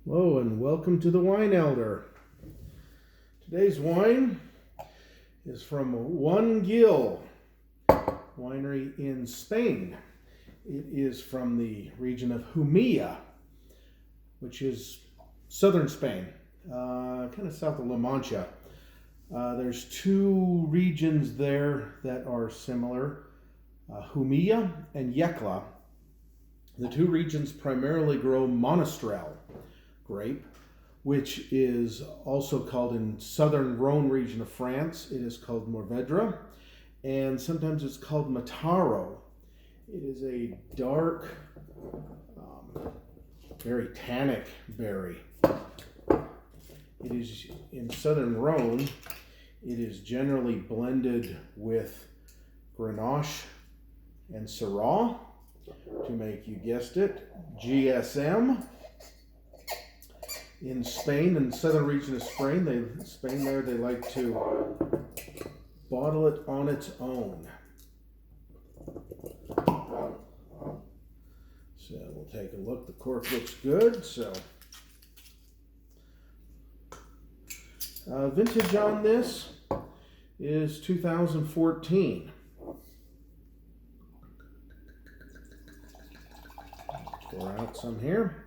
Hello and welcome to the Wine Elder. Today's wine is from Juan Gil winery in Spain. It is from the region of Jumilla, which is southern Spain, kind of south of La Mancha. There's two regions there that are similar, Jumilla and Yecla. The two regions primarily grow Monastrell grape, which is also called in southern Rhone region of France. It is called Mourvedre, and sometimes it's called Mataro. It is a dark, very tannic berry. It is in southern Rhone. It is generally blended with Grenache and Syrah to make, you guessed it, GSM. In Spain, in the southern region of Spain, they like to bottle it on its own. So we'll take a look. The cork looks good. So vintage on this is 2014. Pour out some here.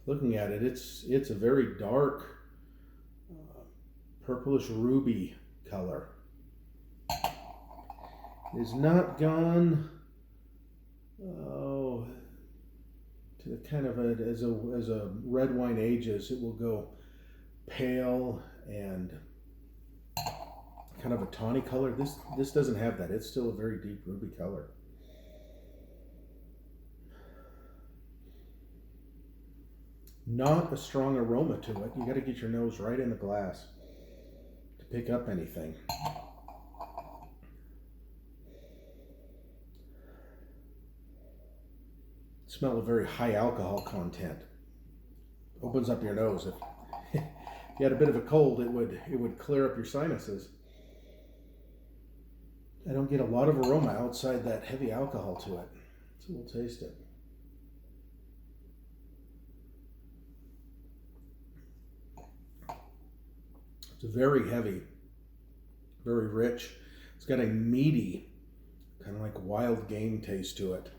Looking at it, it's a very dark purplish ruby color. It has not gone to the kind of as a red wine ages. It will go pale and kind of a tawny color. This doesn't have that. It's still a very deep ruby color. Not a strong aroma to it. You got to get your nose right in the glass to pick up anything. Smell a very high alcohol content. Opens up your nose. If you had a bit of a cold, it would clear up your sinuses. I don't get a lot of aroma outside that heavy alcohol to it. So we'll taste it. It's very heavy, very rich. It's got a meaty, kind of like wild game taste to it.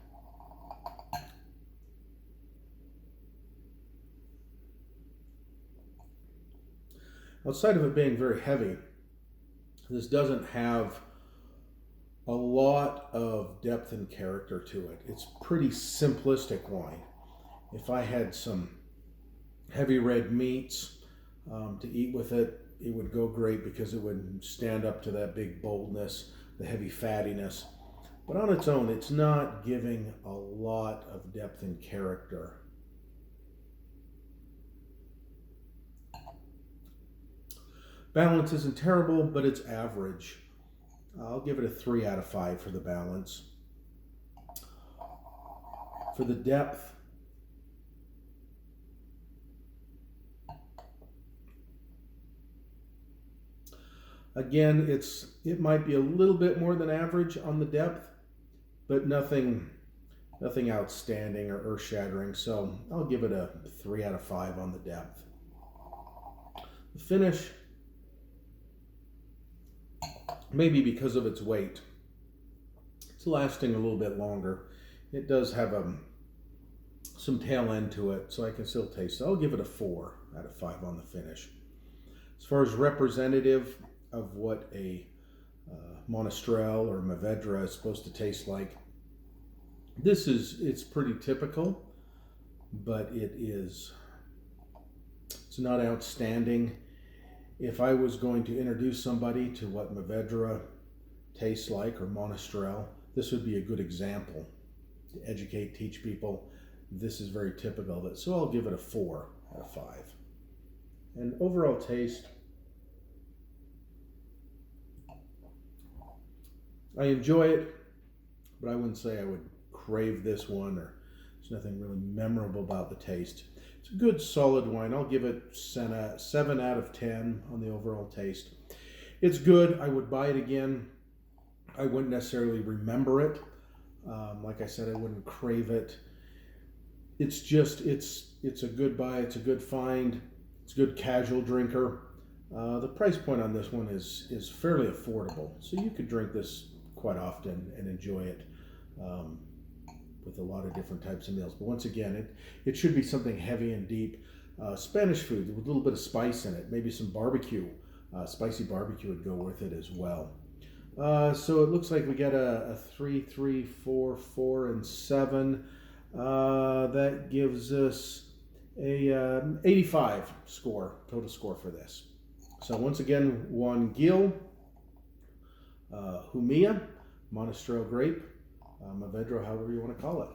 Outside of it being very heavy, this doesn't have a lot of depth and character to it. It's pretty simplistic wine. If I had some heavy red meats to eat with it, it would go great because it would stand up to that big boldness, the heavy fattiness. But on its own, it's not giving a lot of depth and character. Balance isn't terrible, but it's average. I'll give it a 3 out of 5 for the balance. For the depth, again, it might be a little bit more than average on the depth, but nothing outstanding or earth-shattering. So I'll give it a 3 out of 5 on the depth. The finish, maybe because of its weight, it's lasting a little bit longer. It does have some tail end to it, so I can still taste it. I'll give it a 4 out of 5 on the finish. As far as representative of what a Monastrell or Mourvedre is supposed to taste like, it's pretty typical, but it's not outstanding. If I was going to introduce somebody to what Mourvedre tastes like, or Monastrell, this would be a good example to educate, teach people. This is very typical of it, so I'll give it a 4 out of 5. And overall taste, I enjoy it, but I wouldn't say I would crave this one, or there's nothing really memorable about the taste. It's a good solid wine. I'll give it 7 out of 10 on the overall taste. It's good. I would buy it again. I wouldn't necessarily remember it. Like I said, I wouldn't crave it. it's just it's a good buy. It's a good find. It's a good casual drinker. The price point on this one is fairly affordable, so you could drink this quite often and enjoy it with a lot of different types of meals. But once again, it should be something heavy and deep. Spanish food with a little bit of spice in it, maybe some barbecue. Spicy barbecue would go with it as well. So it looks like we got a 3, 3, 4, 4, and 7. That gives us a 85 score, total score for this. So once again, Juan Gil, Jumilla, Monastrell grape, Movedro, however you want to call it.